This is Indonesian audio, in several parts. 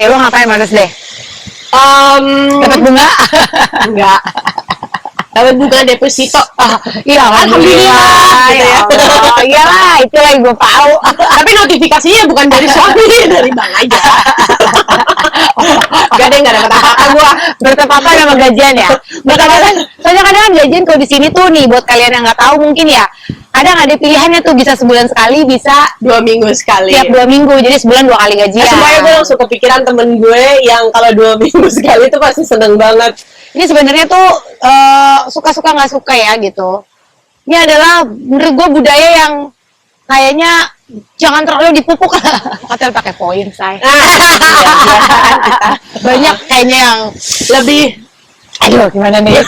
Lo ngapain Mother's Day? Dapat bunga? Enggak. Dapat bunga deposito. Iya, Alhamdulillah, gitu ya. Iyalah, itu lagi gue tahu. Tapi notifikasinya bukan dari suami, dari bang aja. Gak deh, gak dapat apa-apa gue. Bertepatan sama gajian ya. Kadang-kadang, soalnya kadang gajian kalau di sini tuh nih, buat kalian yang nggak tahu mungkin ya, ada nggak ada pilihannya tuh, bisa sebulan sekali, bisa 2 minggu sekali. tiap 2 minggu, jadi sebulan 2 kali gajian. Semuanya gue langsung kepikiran temen gue yang kalau 2 minggu sekali itu pasti seneng banget. Ini sebenarnya tuh suka-suka nggak suka ya gitu. Ini adalah menurut gue budaya yang kayaknya jangan terlalu dipupuk. Hotel pakai poin, say. Banyak kayaknya yang Lebih, aduh gimana nih?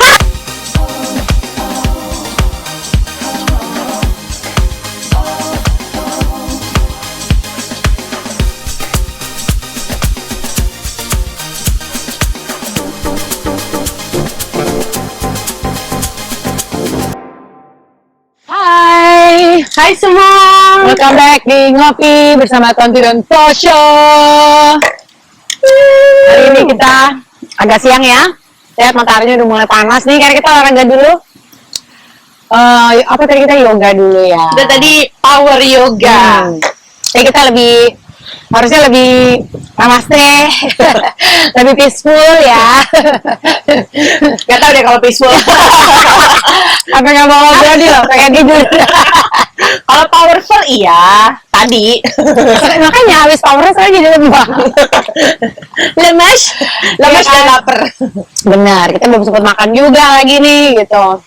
hai semua. Welcome back di Ngopi bersama Tonti dan Tosho. Hari ini kita agak siang ya. Lihat mataharinya udah mulai panas nih, karena kita olahraga dulu. Apa tadi kita yoga dulu ya? Udah tadi power yoga. Jadi kita harusnya lebih namaste, lebih peaceful ya. Gak tau deh kalau peaceful. Apa nggak mau ngobrol nih loh, kayak gitu. Kalau powerful iya, tadi. Makanya habis powernya saya jadi lebih lemas Iya dan kan? lapar. Benar, kita belum sempat makan juga lagi nih gitu.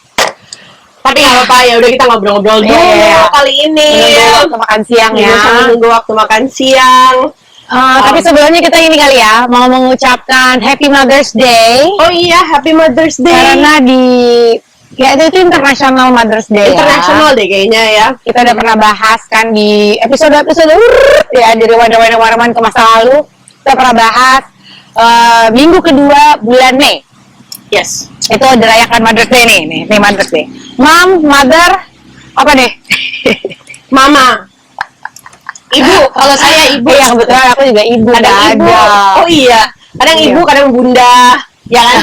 Tapi nggak apa-apa, ya udah kita ngobrol-ngobrol dulu kali ini. Menunggu waktu makan siang ya. Menunggu waktu makan siang. Tapi sebelumnya kita ini kali ya mau mengucapkan Happy Mother's Day. Oh iya, Happy Mother's Day. Karena itu International Mother's Day. International deh kayaknya ya. Kita udah pernah bahas kan di episode ya, dari Waraman ke masa lalu. Kita pernah bahas minggu kedua bulan Mei. Yes. Itu dirayakan Mother's Day nih Mother's Day. Mom, mother, apa deh? Mama. Ibu, kalau saya ibu. Iya, kebetulan aku juga ibu. Kadang ibu. Oh iya. Kadang Iya. ibu, kadang bunda. Ya kan?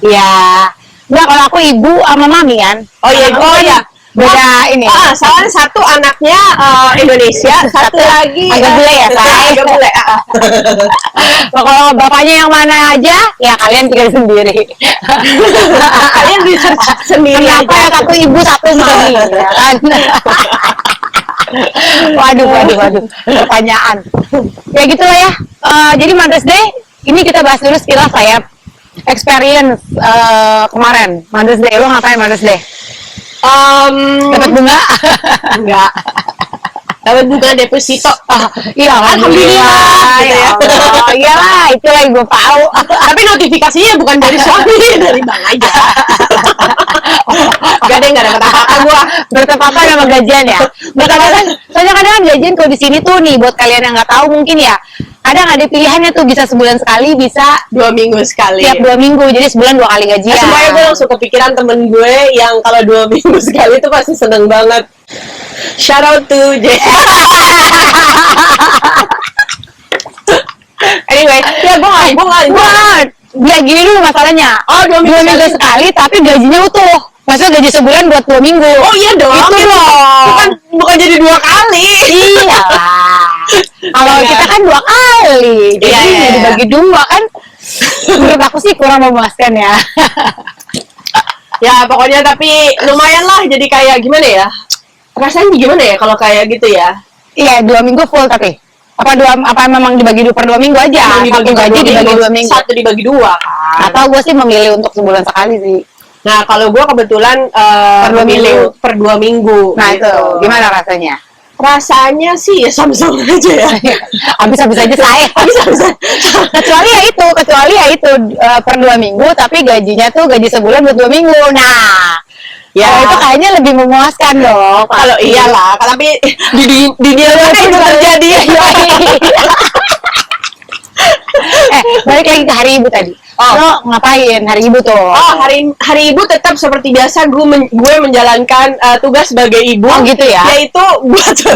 Iya. Enggak, kalau aku ibu sama mami kan. Oh iya, Karena aku iya. Beda ini. Soalnya satu anaknya Indonesia, satu lagi agak bule ya, say. agak bule. Kalau bapaknya yang mana aja, ya kalian tinggal sendiri. Kalian bisa sendiri Kenapa ya aja. satu ibu, satu mami, ya kan? Waduh. Pertanyaan. Ya gitulah ya. Jadi Mother's Day, ini kita bahas dulu sekilas lah ya. Experience kemarin Mother's Day. Lo ngapain Mother's Day? Dapat bunga? Enggak. Dapat bunga deposito. Iya, Alhamdulillah, gitu ya. Iyalah, itu lagi gue tahu. Tapi notifikasinya bukan dari suami, dari bang aja. Gak deh, gak dapat apa-apa gue. Bertepatan sama gajian ya. Soalnya kadang gajian kalau di sini tuh nih, buat kalian yang nggak tahu mungkin ya, ada nggak ada pilihannya tuh, bisa sebulan sekali, bisa 2 minggu sekali. tiap 2 minggu, jadi sebulan 2 kali gajian. Semuanya gue langsung kepikiran temen gue yang kalau 2 minggu sekali itu pasti seneng banget. Shout out to J. Anyway, ya gue dia gini dulu masalahnya. Oh, 2 minggu, 2 minggu sekali, tapi gajinya utuh. Maksudnya gaji sebulan buat 2 minggu. Oh iya dong. Itu loh. Bukan jadi 2 kali. Iya lah. Kalau Iya. kita kan 2 kali, jadi Iya. dibagi 2 kan. Menurut aku sih kurang memuaskan ya. Ya pokoknya tapi lumayan lah, jadi kayak gimana ya? Rasanya gimana ya kalau kayak gitu ya? Iya, 2 minggu full tapi. Apa memang dibagi per 2 minggu aja? Satu gaji dibagi 2 minggu. Satu dibagi 2 kan. Atau gue sih memilih untuk sebulan sekali sih. Nah kalau gue kebetulan dua memilih minggu. per 2 minggu. Nah gitu. itu, gimana rasanya? Rasanya sih ya sama-sama aja ya. Habis-habis aja saya. kecuali ya itu per 2 minggu, tapi gajinya tuh gaji sebulan buat 2 minggu. Nah, Ya. kalau itu kayaknya lebih memuaskan dong. Kalau iyalah, tapi di dunia mana itu terjadi? balik lagi ke hari ibu tadi. Oh. Lo ngapain hari ibu tuh? Oh, hari ibu tetap seperti biasa gue menjalankan tugas sebagai ibu. Oh, gitu ya? Yaitu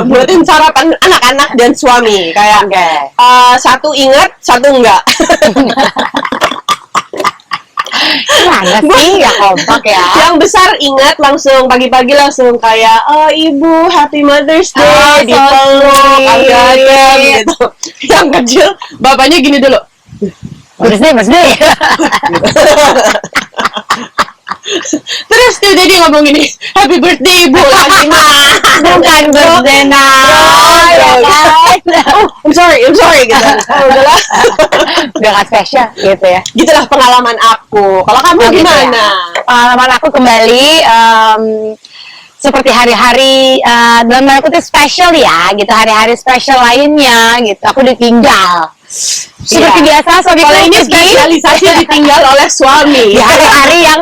buatin sarapan anak-anak dan suami. Kayak satu ingat, satu enggak. Gimana sih? Ya kompak ya. Yang besar ingat langsung pagi-pagi langsung kayak ibu happy Mother's Day dipeluk agak gitu. Yang kecil bapaknya gini dulu. Mother's Day. Terus dia ngomong gini, happy birthday ibu lagi mah. Bukan birthday now. Ya kan? I'm sorry gitu. Udahlah. Udah gak spesial gitu ya. Gitulah pengalaman aku. Kalau kamu Oh, gitu gimana? ya. Pengalaman aku kembali seperti hari-hari dalam tanda kutip spesial ya, gitu, hari-hari spesial lainnya gitu. Aku ditinggal. Seperti biasa, suami Kalau ini spesialisasi ditinggal oleh suami. di hari-hari yang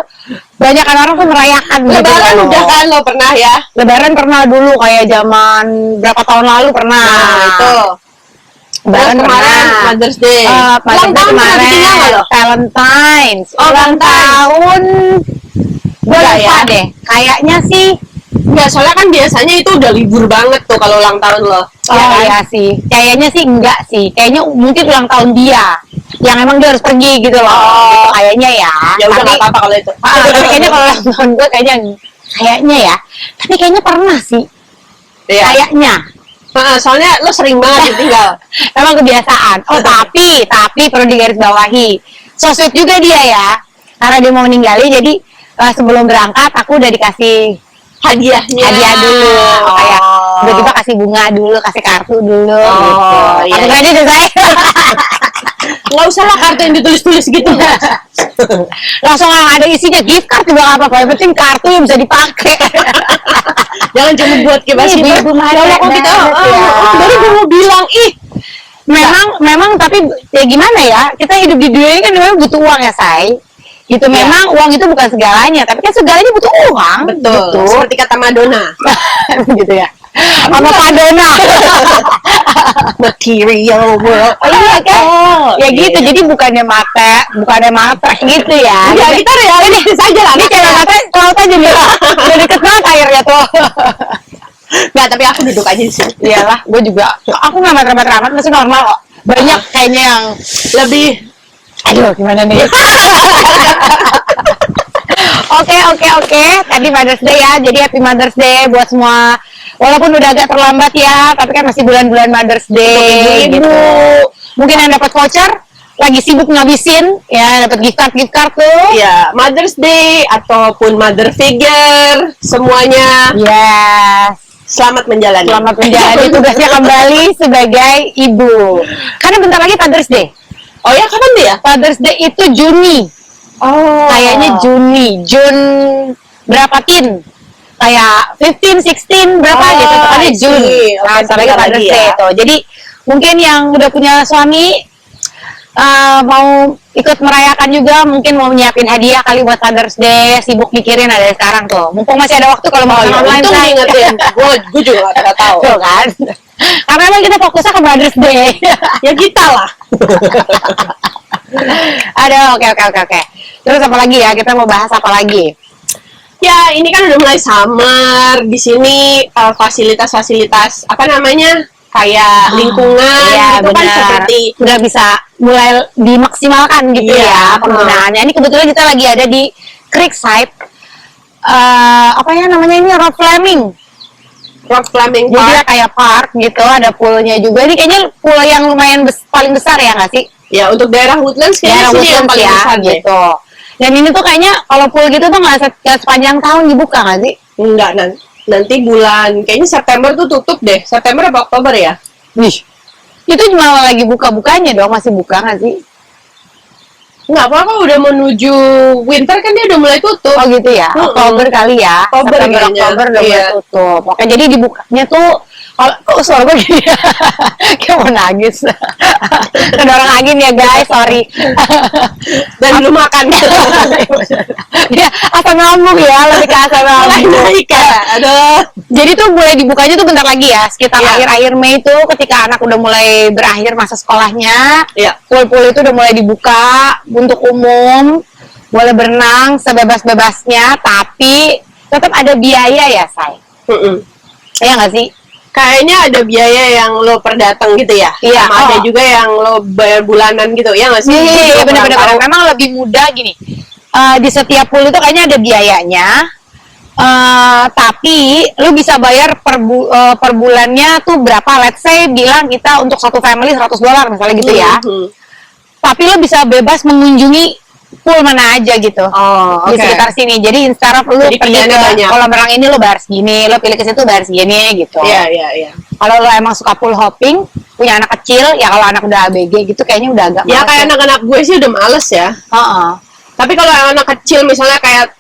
banyak orang tuh merayakan. Lebaran gitu, udah kan lo pernah ya? Lebaran pernah dulu kayak zaman berapa tahun lalu pernah. Nah, itu. Lebaran kemarin pernah. Mother's Day. Mother's Day kemarin. Valentine's. Ulang tahun. Gue Enggak lupa ya? deh. Kayaknya sih. Enggak, soalnya kan biasanya itu udah libur banget tuh kalau ulang tahun lo. Oh Ya kan? iya sih. Kayaknya sih enggak sih. Kayaknya mungkin ulang tahun dia. Yang emang dia harus pergi gitu loh. Gitu, kayaknya ya. Ya udah Tapi- nggak apa-apa kalau itu. tapi kayaknya kalau ulang tahun gue kayaknya ya. Tapi kayaknya pernah sih. Iya. Kayaknya. Soalnya lo sering banget ditinggal. Emang kebiasaan. Oh tapi perlu digarisbawahi. So sweet juga dia ya. Karena dia mau meninggali, jadi sebelum berangkat aku udah dikasih Hadiahnya. hadiah dulu. Oh. Kayak tiba-tiba kasih bunga dulu, kasih kartu dulu. Oh, gitu. iya, Kartu iya. aja deh saya. Nggak usah lah kartu yang ditulis-tulis gitu. Langsung ada isinya gift card juga nggak apa-apa. Yang penting kartu yang bisa dipakai. Jangan cuma buat kipas Iya, itu. ibu Ya Allah kok kita banget ya. baru gue mau bilang memang tapi ya gimana ya, kita hidup di dunia ini kan memang butuh uang ya say gitu. Iya. Memang uang itu bukan segalanya, tapi kan segalanya butuh uang. betul. gitu. Seperti kata Madonna. Gitu ya, sama Padona. Material world. Oh, iya kan ya gitu. iya. Jadi bukannya mata gitu ya. Ya kita realistis aja lah. Ini cewek mata laut aja nih, udah deket banget airnya tuh. Nggak, tapi aku duduk aja di sini. Iyalah, gue juga, aku nggak amat masih normal kok. Banyak kayaknya yang Lebih. aduh gimana nih. Oke. Tadi Mother's Day ya. Jadi happy Mother's Day buat semua. Walaupun udah agak terlambat ya, tapi kan masih bulan-bulan Mother's Day Ibu-ibu. gitu. Mungkin yang dapat voucher lagi sibuk ngabisin ya, dapat gift card tuh. Ya, Mother's Day ataupun mother figure semuanya Yes. selamat menjalani. Selamat menjalani tugasnya kembali sebagai ibu. Karena bentar lagi Father's Day. Oh ya, kapan tuh ya? Father's Day itu Juni. Oh. Kayaknya Jun berapa tin? Kayak 15, 16 berapa Oh, gitu. Pokoknya I Jun. see. Nah, Oke, sebentar lagi sebentar Father's lagi Day ya. itu. Jadi mungkin yang udah punya suami mau ikut merayakan juga, mungkin mau nyiapin hadiah kali buat Father's Day, sibuk mikirin ada sekarang tuh. Mumpung masih ada waktu kalau mau Oh, ya, online untung Say. diingetin. Gue juga nggak tahu. Tuh kan. Karena emang kita fokusnya ke Father's Day. Ya kita lah. Aduh, oke. Terus apa lagi ya? Kita mau bahas apa lagi? Ya, ini kan udah mulai summer. Di sini fasilitas-fasilitas apa namanya? Kayak lingkungan Iya, itu kan benar. seperti udah bisa mulai dimaksimalkan gitu Iya, ya penggunaannya. Ini kebetulan kita lagi ada di Creekside. Apa ya namanya ini, rock climbing. rock climbing Jadi dia park. kayak park gitu, ada poolnya juga. Ini kayaknya pool yang lumayan paling besar ya nggak sih? Ya, untuk daerah Woodlands Daerah kayaknya sini yang Woodlands paling ya, besar deh. gitu. Dan ini tuh kayaknya kalau pool gitu tuh nggak sepanjang tahun dibuka nggak sih? Enggak, nanti bulan kayaknya September tuh tutup deh. September apa Oktober ya? Wih, itu cuma lagi buka-bukanya dong, masih buka nggak sih? Enggak apa-apa, udah menuju winter kan dia udah mulai tutup. Oh gitu ya, Mm-mm. Oktober kali ya. Oktober September, kayaknya. Oktober udah mulai Iya. tutup. Oke, jadi dibukanya tuh Kalau kok suara gue gini ya? Kayak mau nangis. Kedorong angin ya guys, sorry. Dan belum makan. Dia asam lambung ya, lebih ke asam Mulai lambung. naik ya. Aduh. Jadi tuh mulai dibukanya tuh bentar lagi ya, sekitar Iya. akhir-akhir Mei tuh ketika anak udah mulai berakhir masa sekolahnya. Iya. Pool-pool itu udah mulai dibuka untuk umum, boleh berenang sebebas-bebasnya, tapi tetap ada biaya ya, Say. Iya nggak sih? Kayaknya ada biaya yang lo per datang gitu ya. Iya, Sama ada oh. juga yang lo bayar bulanan gitu. Ya nggak sih? Gue Iya, juga kurang benar-benar. tahu. Memang lebih mudah gini. Di setiap pool itu kayaknya ada biayanya. Tapi lu bisa bayar per bulannya tuh berapa? Let's say bilang kita untuk satu family $100 misalnya gitu ya. Tapi lu bisa bebas mengunjungi pool mana aja gitu. Oh, Di oke. sekitar sini. Jadi instead of lu Jadi pergi pilihannya ke banyak. kolam renang ini lu bayar segini, lu pilih ke situ bayar segini gitu. Iya, iya, iya. Kalau lu emang suka pool hopping, punya anak kecil, ya kalau anak udah ABG gitu kayaknya udah agak Ya males kayak anak-anak gue sih udah males ya. Heeh. Tapi kalau anak kecil misalnya kayak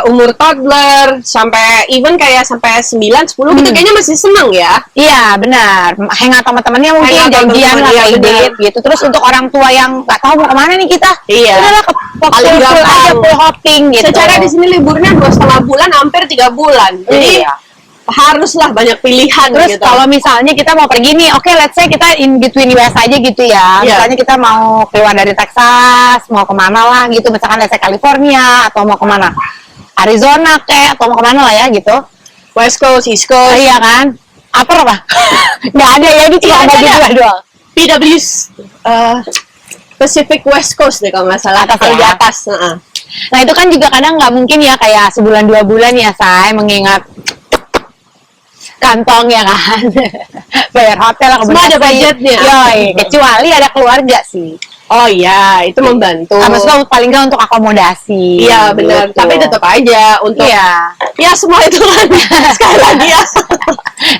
umur toddler sampai even kayak sampai 9, 10 gitu kayaknya masih seneng ya. Iya benar, hangout sama temennya mungkin Hangout sama janjian temen, lah iya, kayak benar. date gitu. Terus untuk orang tua yang nggak tahu mau kemana nih kita, Iya. udahlah ke Paling pool aja, gampang. pool hopping gitu. Secara di sini liburnya 2,5 bulan, hampir 3 bulan. Jadi Iya. haruslah banyak pilihan Terus gitu. kalau misalnya kita mau pergi nih, oke let's say kita in between US aja gitu ya. Iya. Misalnya kita mau keluar dari Texas, mau kemana lah gitu. Misalkan let's say California atau mau kemana, Arizona kayak atau mau kemana lah ya gitu. West Coast, East Coast, Iya kan? Apa? Nggak ada ya, ini cuma Iya, ada ada. gitu doang. PWS, Pacific West Coast deh kalau nggak salah. Atas Kalau ya? di atas. Nah itu kan juga kadang nggak mungkin ya kayak sebulan 2 bulan ya Say, mengingat kantong ya kan. Bayar hotel lah Semua ada budgetnya. Yoi, kecuali ada keluarga sih. Oh iya, itu membantu. Maksudnya paling nggak untuk akomodasi. Iya benar. gitu. Tapi tetap aja untuk Iya. ya semua itu kan sekali lagi ya.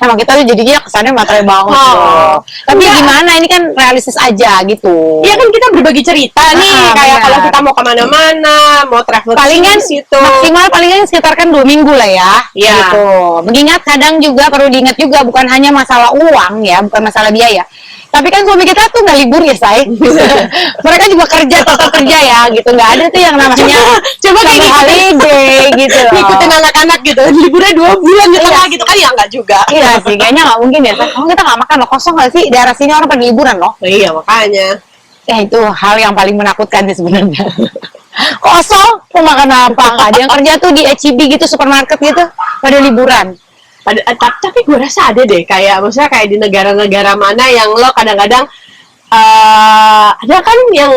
Emang kita tuh jadinya kesannya materi banget Oh. loh. Tapi Iya. gimana, ini kan realistis aja gitu. Iya kan kita berbagi cerita nih, kayak benar. kalau kita mau kemana-mana, mau travel Palingan situ. maksimal palingan sekitar kan 2 minggu lah ya. Iya. Gitu. Mengingat kadang juga perlu diingat juga bukan hanya masalah uang ya, bukan masalah biaya. Tapi kan suami kita tuh nggak libur ya, Say. Mereka juga kerja, tetap kerja ya, gitu. Nggak ada tuh yang namanya Coba kayak summer holiday gitu loh. ngikutin anak-anak gitu, liburnya 2 bulan di tengah Iya. gitu kan ya nggak juga. Iya sih, kayaknya nggak mungkin ya. Kamu kita nggak makan loh, kosong nggak sih? Daerah sini orang pergi liburan loh. Iya makanya. Ya itu hal yang paling menakutkan sih sebenarnya. Kosong, mau makan apa? Nggak ada yang kerja tuh di H-E-B gitu, supermarket gitu, pada liburan. Tapi gue rasa ada deh kayak maksudnya kayak di negara-negara mana yang lo kadang-kadang ada kan yang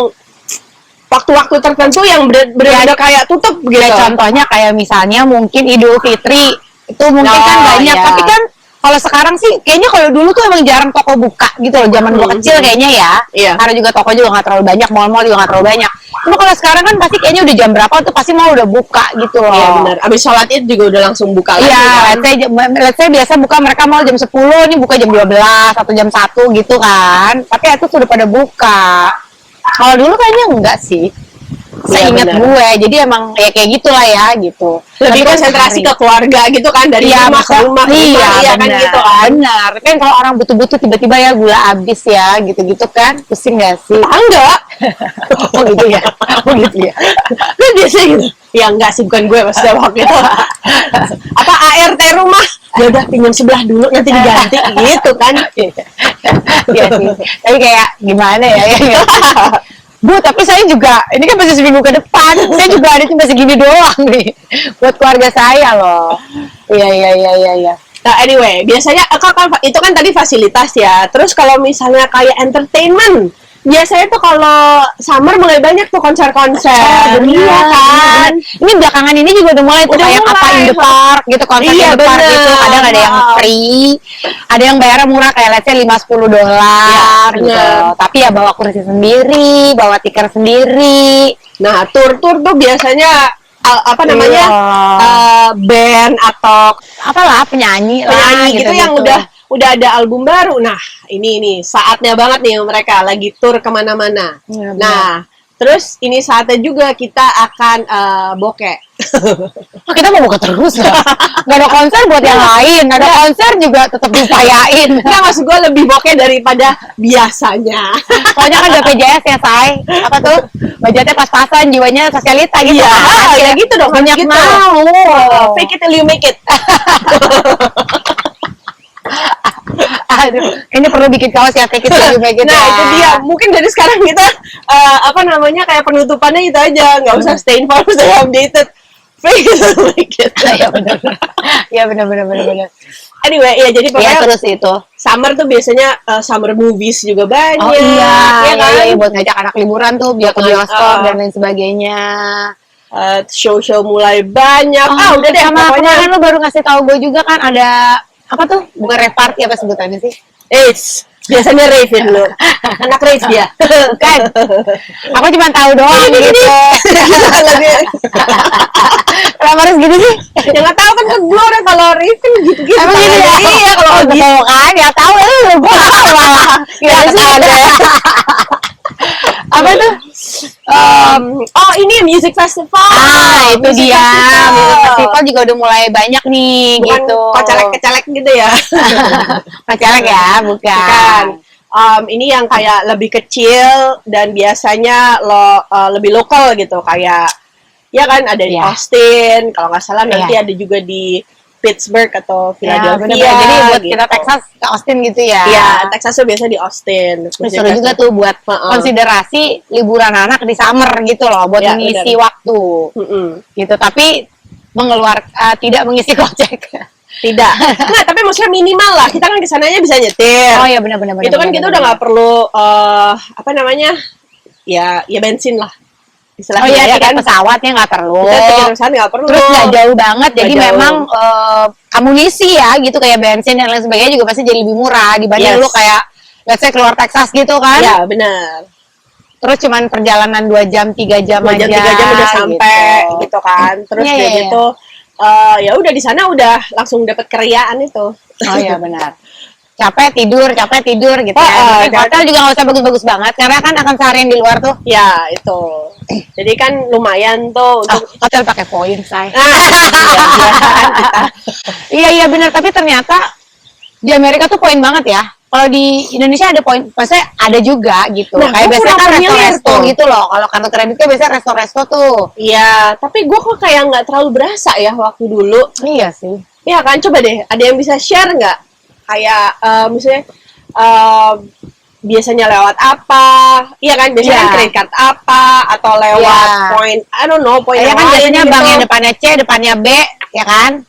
waktu-waktu tertentu yang benar-benar kayak tutup gitu. Ya contohnya kayak misalnya mungkin Idul Fitri itu mungkin Oh, kan banyak, iya. tapi kan kalau sekarang sih kayaknya kalau dulu tuh emang jarang toko buka gitu loh, zaman gua kecil kayaknya ya. Iya. Karena juga toko juga nggak terlalu banyak, mall-mall juga nggak terlalu banyak. Cuma kalau sekarang kan pasti kayaknya udah jam berapa tuh pasti mall udah buka gitu loh. Iya benar. Abis sholat Id juga udah langsung buka lagi. Iya, kan. let's say biasa buka mereka mall jam 10, ini buka jam 12 atau jam 1 gitu kan. Tapi itu sudah pada buka. Kalau dulu kayaknya enggak sih. Iya, Seingat benar. gue, jadi emang ya kayak gitulah ya gitu. Lebih Tapi kan konsentrasi sehari. ke keluarga gitu kan dari Iya, rumah ke masa- rumah iya, iya kan benar, gitu kan. benar. Kan kalau orang butuh-butuh tiba-tiba ya gula habis ya, gitu-gitu kan, pusing gak sih? Enggak. Oh gitu ya, oh gitu ya. Kan biasanya gitu. Ya enggak sih, bukan gue maksudnya waktu itu. Apa ART rumah? Ya udah pinjam sebelah dulu nanti diganti gitu kan. Iya sih. Tapi kayak gimana ya? Bu, tapi saya juga, ini kan masih seminggu ke depan, saya juga ada cuma segini doang nih, buat keluarga saya loh. Iya. Nah, anyway, biasanya itu kan tadi fasilitas ya. Terus kalau misalnya kayak entertainment, biasanya tuh kalau summer mulai banyak tuh konser-konser. Iya kan? Ini belakangan ini juga udah mulai tuh Udah kayak apa mulai. in the park gitu, konser Iya, in the park bener. gitu. Kadang ada yang Wow. free, ada yang bayarnya murah kayak let's say $5-10 Iya, gitu. bener. Tapi ya bawa kursi sendiri, bawa tikar sendiri. Nah, tur-tur tuh biasanya apa namanya? Iya. Band atau Apalah penyanyi lah penyanyi gitu yang udah ada album baru. Nah, ini saatnya banget nih mereka lagi tur kemana-mana. Iya, benar. Nah, Terus ini saatnya juga kita akan bokeh. Oh, kita mau buka terus ya? Nggak ada konser buat yang lain, nggak ada konser juga tetap diupayain. Nggak, maksud gue lebih bokeh daripada biasanya. Soalnya kan BPJS ya, Say. Apa tuh? Budgetnya pas-pasan, jiwanya sosialita gitu. Iya, ya gitu dong. Banyak gitu. mau. Fake it till you make it. Aduh, ini perlu bikin kaos ya, kayak gitu. Nah, itu dia. Mungkin dari sekarang kita kayak penutupannya itu aja, nggak usah stay informed, stay updated. Fake it till you make it. Ya benar. Ya benar. Anyway, ya jadi Ya pokoknya terus itu. summer tuh biasanya summer movies juga banyak. Oh iya, ya kan? iya, buat ngajak anak liburan tuh biar ke bioskop dan lain sebagainya. Show-show mulai banyak. Udah deh, sama pokoknya. kemarin lu baru ngasih tahu gue juga kan ada apa tuh? Bukan rave party apa sebutannya sih? Biasanya rave ya dulu. Anak rave dia. Bukan. Aku cuma tahu doang gitu. Kenapa harus gitu sih? Ya nggak tahu kan gue orang kalau rave kan gitu-gitu. Emang gitu ya? Iya, kalau gitu kan ya tahu lu gue malah. Ya, sih ada. Apa tuh? Ini music festival. Itu Music dia. festival. Music festival juga udah mulai banyak nih. Bukan gitu. kecelek-kecelek gitu ya. Kecelek ya, bukan. Ini yang kayak lebih kecil dan biasanya lebih lokal gitu, kayak ya kan ada di Austin, kalau nggak salah nanti ada juga di Pittsburgh atau Philadelphia. Jadi buat gitu. kita Texas ke Austin gitu ya. Iya, Texas tuh biasa di Austin. Seru juga tuh buat konsiderasi liburan anak di summer gitu loh, buat mengisi waktu. Gitu, tapi tidak mengisi gojek. Tidak. Nah, tapi maksudnya minimal lah. Kita kan kesananya bisa nyetir. Oh iya, benar. Itu kan kita udah nggak perlu ya bensin lah. Istilahnya, iya, tiket pesawatnya nggak perlu. Tiket pesawat nggak perlu. Terus nggak jauh banget, jadi jauh. memang amunisi ya, gitu kayak bensin dan lain sebagainya juga pasti jadi lebih murah dibanding lu kayak let's say keluar Texas gitu kan. Iya, benar. Terus cuman perjalanan 2 jam 3 jam 2 aja. 3 jam udah sampai gitu kan. Terus gitu. Ya udah di sana udah langsung dapat keriaan itu. Oh iya benar. Capek tidur gitu ya. Hotel juga nggak usah bagus-bagus banget karena kan akan seharian di luar tuh. Ya itu. Jadi kan lumayan tuh untuk hotel pakai poin, Say. Iya, iya benar. Tapi ternyata di Amerika tuh poin banget ya. Kalau di Indonesia ada poin, maksudnya ada juga gitu. Nah, kayak biasanya kan resto gitu loh. Kalau kartu kreditnya biasanya resto-resto tuh. Iya, tapi gue kok kayak nggak terlalu berasa ya waktu dulu. Iya sih. Iya kan, coba deh. Ada yang bisa share nggak? Kayak misalnya biasanya lewat apa? Iya kan, biasanya kan credit card apa? Atau lewat poin, I don't know, poin yang kan biasanya gitu. bank yang depannya C, depannya B, ya kan?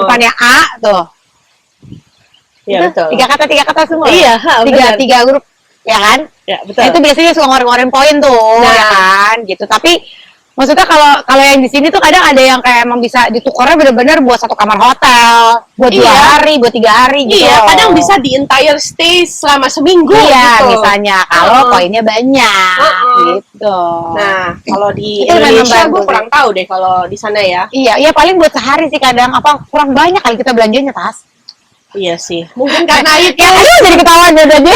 Depannya A tuh. Iya betul. Tiga kata semua. Iya, tiga grup, ya kan? Ya betul. Nah, itu biasanya suka ngeluarin poin tuh, ya kan? Gitu. Tapi maksudnya kalau yang di sini tuh kadang ada yang kayak emang bisa ditukarnya benar-benar buat satu kamar hotel, buat 2 hari, buat 3 hari gitu. Iya, kadang bisa di entire stay selama seminggu. Iya, gitu. misalnya kalau poinnya banyak, gitu. Nah, kalau di Indonesia gue kurang tahu deh kalau di sana ya. Iya, paling buat sehari sih kadang kurang banyak kali kita belanjanya Tas. Iya sih, mungkin karena itu jadi ketahuan udah jadi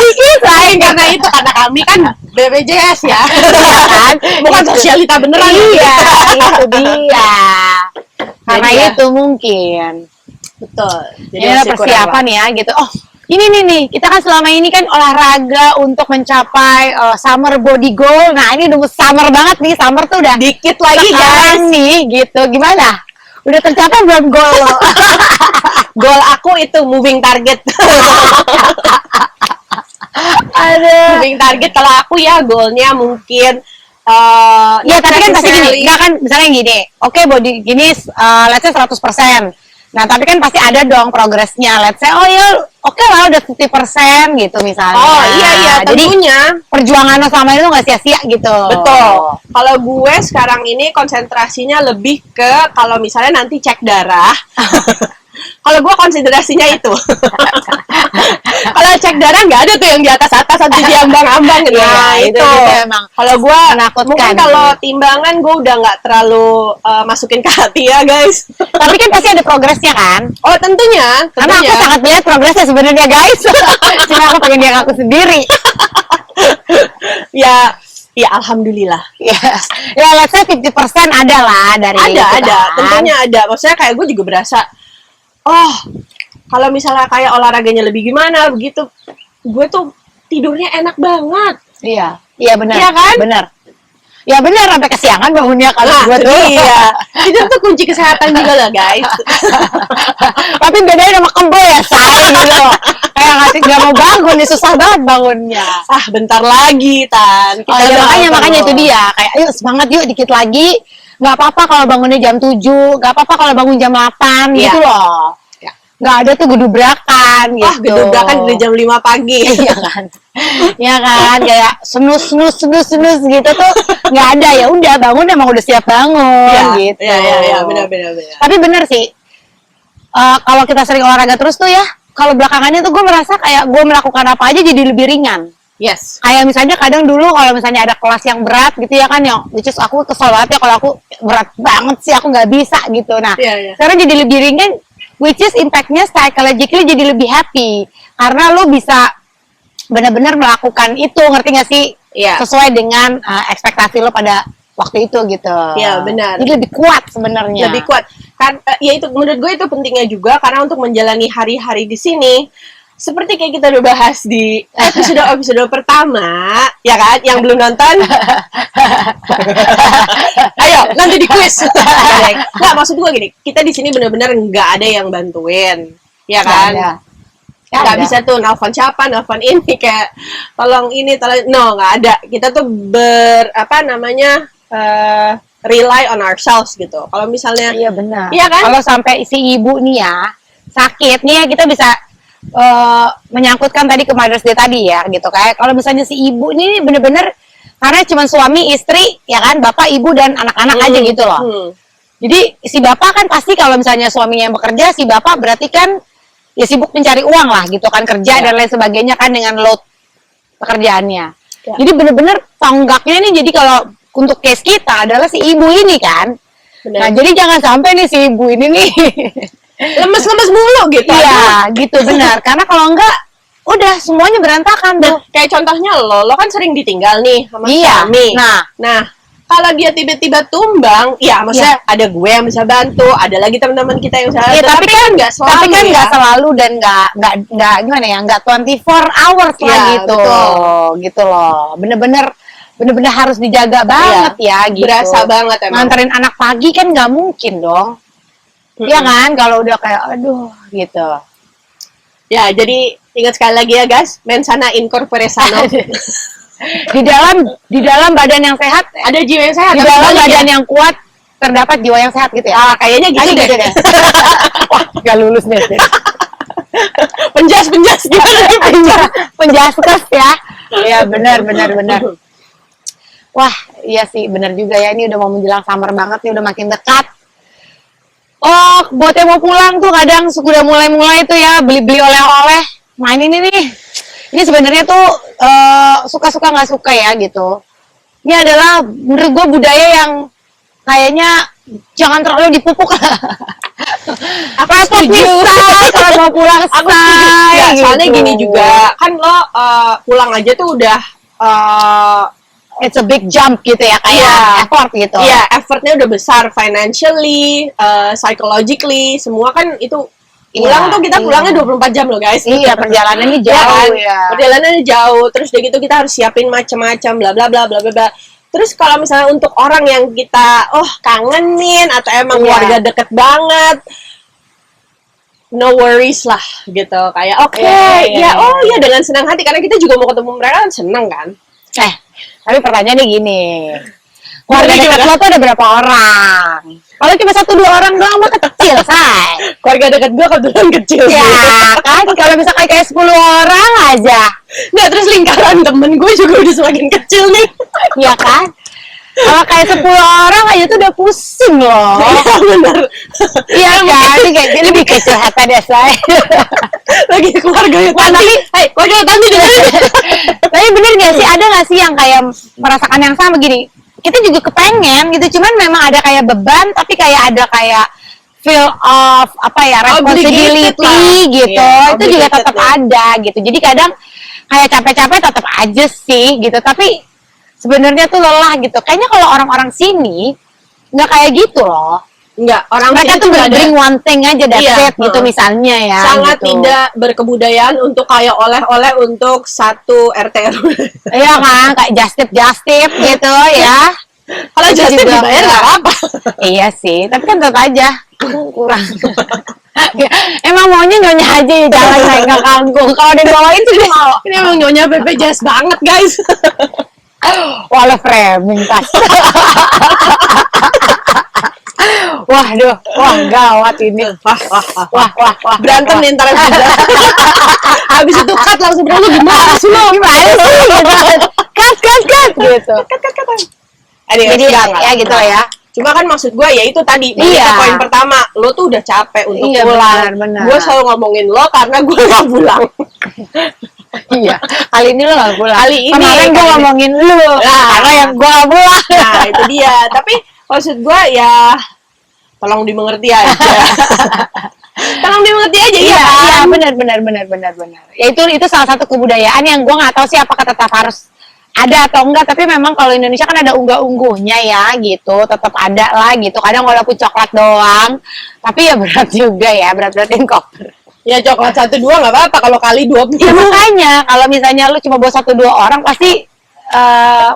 lain karena itu karena kami kan BPJS ya, kan? Bukan sosialita beneran. Iya, itu dia. Karena Jadi itu mungkin. Betul. Jadi Ini persiapan ya gitu. Oh, ini nih, kita kan selama ini kan olahraga untuk mencapai summer body goal. Nah, ini udah summer banget nih, summer tuh udah dikit lagi guys nih, gitu. Gimana? Udah tercapai belum goal lo? Goal aku itu moving target. Aduh. Moving target kalau aku ya goalnya mungkin ya tapi kan pasti gini, enggak kan misalnya gini, oke body gini let's say 100%. Nah, tapi kan pasti ada dong progresnya. Let's say oke lah udah 50% gitu misalnya. Oh, iya tentunya. Jadi perjuangan lo selama itu nggak sia-sia gitu. Betul. Kalau gue sekarang ini konsentrasinya lebih ke kalau misalnya nanti cek darah. Kalau gue konsiderasinya itu. Kalau cek darah nggak ada tuh yang di atas-atas atau di ambang-ambang gitu. Nah, itu emang. Kalau gue mungkin kalau timbangan gue udah nggak terlalu masukin ke hati ya guys. Tapi kan pasti ada progresnya kan? Oh tentunya. Karena aku sangat melihat progresnya sebenarnya guys. Cuma aku pengen dia ngaku sendiri. Ya Ya alhamdulillah. Ya, ya let's say 50% ada lah dari itu Ada, kan. tentunya ada. Maksudnya kayak gue juga berasa, oh kalau misalnya kayak olahraganya lebih gimana begitu, gue tuh tidurnya enak banget. Iya, iya benar. Iya kan? Benar. Ya benar, sampai kesiangan bangunnya kalau Nah, gue itu tuh. dia. Tidur tuh kunci kesehatan juga loh guys. Tapi bedanya sama kebo ya, say gitu. Kayak nggak mau bangun nih, susah banget bangunnya. Ah bentar lagi Tan. Oh ya, udah makanya perlu. itu dia. Kayak ayo semangat yuk dikit lagi. Nggak apa-apa kalau bangunnya jam 7, nggak apa-apa kalau bangun jam 8 Iya. gitu loh. Ya. Nggak ada tuh gedubrakan gitu. Wah gedobrakan dari jam 5 pagi. Iya kan. Iya kan, kayak snus gitu tuh nggak ada. Ya udah bangun emang udah siap bangun gitu. Iya, benar. Tapi bener sih, kalau kita sering olahraga terus tuh ya, kalau belakangannya tuh gue merasa kayak gue melakukan apa aja jadi lebih ringan. Yes. Kayak misalnya kadang dulu kalau misalnya ada kelas yang berat gitu ya kan, yang which is aku kesel banget ya kalau aku berat banget sih, aku nggak bisa gitu. Nah, Iya. sekarang jadi lebih ringan, which is impact-nya psychologically jadi lebih happy. Karena lo bisa benar-benar melakukan itu, ngerti nggak sih? Iya. Sesuai dengan ekspektasi lo pada waktu itu gitu. Iya, benar. Jadi lebih kuat sebenarnya. Lebih kuat. Kan ya itu menurut gue itu pentingnya juga karena untuk menjalani hari-hari di sini seperti kayak kita udah bahas di episode pertama, ya kan? Yang belum nonton, ayo nanti di quiz. Nggak, maksud gue gini, kita di sini benar-benar nggak ada yang bantuin, ya kan? Nggak bisa tuh nelfon siapa, nelfon ini kayak tolong ini, tolong nggak ada. Kita tuh rely on ourselves gitu. Kalau misalnya, iya benar. Iya kan? Kalau sampai si ibu nih ya sakit nih ya, kita bisa menyangkutkan tadi ke Mother's Day tadi ya gitu. Kayak kalau misalnya si ibu ini bener-bener karena cuma suami, istri, ya kan, bapak, ibu dan anak-anak aja gitu loh. Jadi si bapak kan pasti kalau misalnya suaminya yang bekerja, si bapak berarti kan ya sibuk mencari uang lah gitu kan, kerja dan lain sebagainya kan dengan load pekerjaannya. Ya. Jadi bener-bener tonggaknya nih, jadi kalau untuk case kita adalah si ibu ini kan. Bener. Nah jadi jangan sampai nih si ibu ini nih lemes-lemes mulu gitu. Iya, gitu benar. Karena kalau enggak, udah semuanya berantakan tuh. Kayak contohnya lo kan sering ditinggal nih sama suami. Nah, kalau dia tiba-tiba tumbang, ya maksudnya ada gue yang bisa bantu, ada lagi teman-teman kita yang bisa bantu. Tapi kan nggak selalu. Tapi kan nggak selalu dan nggak gimana ya, nggak 24 hours lah gitu. Betul. Gitu loh. Bener-bener harus dijaga banget ya gitu. Berasa banget emang. Nganterin anak pagi kan nggak mungkin dong. Iya kan, kalau udah kayak aduh gitu. Ya, jadi ingat sekali lagi ya guys, mensana in corpore sano. di dalam badan yang sehat ada jiwa yang sehat. Di dalam badan yang kuat terdapat jiwa yang sehat gitu ya. Kayaknya gitu deh. Wah, gak lulus nih. Penjas gimana? Penjaskes ya. Iya, benar. Wah, iya sih, benar juga ya. Ini udah mau menjelang summer banget nih, udah makin dekat. Oh, buat yang mau pulang tuh kadang sudah mulai tuh ya beli-beli oleh-oleh. Main ini nih. Ini sebenarnya tuh suka-suka nggak suka ya gitu. Ini adalah menurut gue budaya yang kayaknya jangan terlalu dipupuk. Aku setuju. Kalau mau pulang aku setuju. Ya, gitu. Soalnya gini juga, kan lo pulang aja tuh udah it's a big jump gitu ya, kayak effort gitu. Iya, effortnya udah besar, financially, psychologically, semua kan itu pulang tuh kita pulangnya 24 jam loh guys. Iya, perjalanannya jauh ya. Perjalanannya jauh, terus udah gitu kita harus siapin macam-macam bla bla bla bla bla. Terus kalau misalnya untuk orang yang kita kangenin atau emang keluarga deket banget, no worries lah gitu. Kayak ya dengan senang hati karena kita juga mau ketemu mereka kan seneng kan. Tapi pertanyaannya gini, keluarga dekat lo tuh ada berapa orang? Kalau cuma 1-2 orang doang mah kecil, say. Keluarga dekat gue kebetulan kecil. Ya kan, kalau misalnya kayak 10 orang aja. Nah, terus lingkaran temen gue juga udah semakin kecil nih. Iya kan? Kalau kayak 10 orang aja tuh udah pusing loh. Iya bener. Iya kan, kayak gini lebih kecelakaan ya, say. Lagi keluarga Tanti. Keluarga Tanti dengerin. Tapi bener gak sih, ada gak sih yang kayak merasakan yang sama gini? Kita juga kepengen gitu, cuman memang ada kayak beban, tapi kayak ada kayak feel of responsibility gitu. Itu juga tetap ada gitu. Jadi kadang kayak capek-capek tetap aja sih gitu, tapi sebenarnya tuh lelah gitu. Kayaknya kalau orang-orang sini nggak kayak gitu loh. Enggak, orang Mereka sini tuh nggak ada. bring one thing aja, that's Iya, it, gitu misalnya ya. Sangat gitu. tidak berkebudayaan untuk kayak oleh-oleh untuk satu RT RW. Iya kan, kayak just tip gitu ya. Kalau Itu just tip juga dibayar nggak apa-apa. Iya sih, tapi kan tetap aja kurang. Ya, emang maunya nyonya aja ya jalan naik ke kangkung. Kalau dibawain sih mau. Ini emang nyonya BPJS banget guys. Walau framing tas. Waduh, wah gawat ini. Wah. Berantem nih ntar juga. Habis itu cut langsung berantem gimana sih lo? Gimana sih? Cut gitu. Cut. Jadi ya gitu lah ya. Cuma kan maksud gue ya itu tadi balik Iya. ke poin pertama, lo tuh udah capek untuk Iya, pulang. benar. Gue selalu ngomongin lo karena gue gak pulang. Iya, kali ini lo gak pulang. Kali ini, Kemarin gue kali ini. ngomongin lu, karena yang gue gak pulang. Nah itu dia. Tapi maksud gue ya tolong dimengerti aja. Tolong dimengerti aja ya. Iya, benar. Ya itu salah satu kebudayaan yang gue nggak tahu sih apakah tetap harus ada atau enggak, tapi memang kalau Indonesia kan ada unggah-ungguhnya ya gitu, tetap ada lah gitu. Kadang walaupun coklat doang, tapi ya berat juga ya, berat-beratin koper. Ya coklat 1-2 nggak apa-apa kalau kali 20. Ya makanya kalau misalnya lu cuma bawa 1-2 orang pasti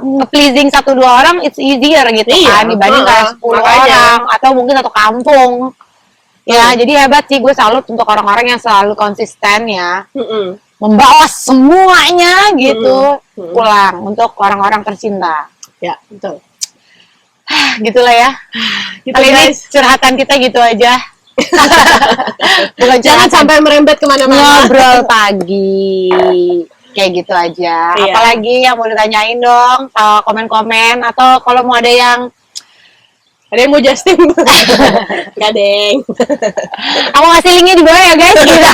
nge-pleasing 1-2 orang it's easier gitu Iya, kan dibanding kayak 10 makanya. orang atau mungkin satu kampung. Ya, jadi hebat sih gue salut untuk orang-orang yang selalu konsisten ya. Membawa semuanya gitu pulang untuk orang-orang tercinta. Ya betul. Gitulah ya. Gitu, Kali ini guys. curhatan kita gitu aja. Bukan Jangan curhatan, sampai merembet kemana-mana. ngobrol pagi. Kayak gitu aja. Iya. Apalagi yang mau ditanyain dong, komen-komen atau kalau mau ada yang Ada yang mau Justin? Gak deng. aku ngasih linknya di bawah ya guys. Gitu.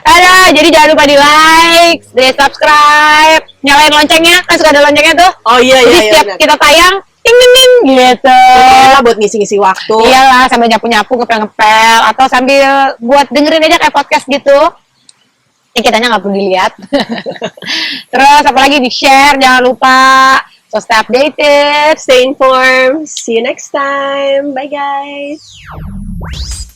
Aduh, jadi jangan lupa di like, di subscribe, nyalain loncengnya, kan suka ada loncengnya tuh. Oh iya Jadi setiap benar. kita tayang, ting gitu. Lah buat ngisi-ngisi waktu. Iyalah, sambil nyapu-nyapu, ngepel-ngepel, atau sambil buat dengerin aja kayak podcast gitu. Ini kitanya nggak perlu dilihat. Terus apalagi di share, jangan lupa. So stay updated. Stay informed. See you next time. Bye guys.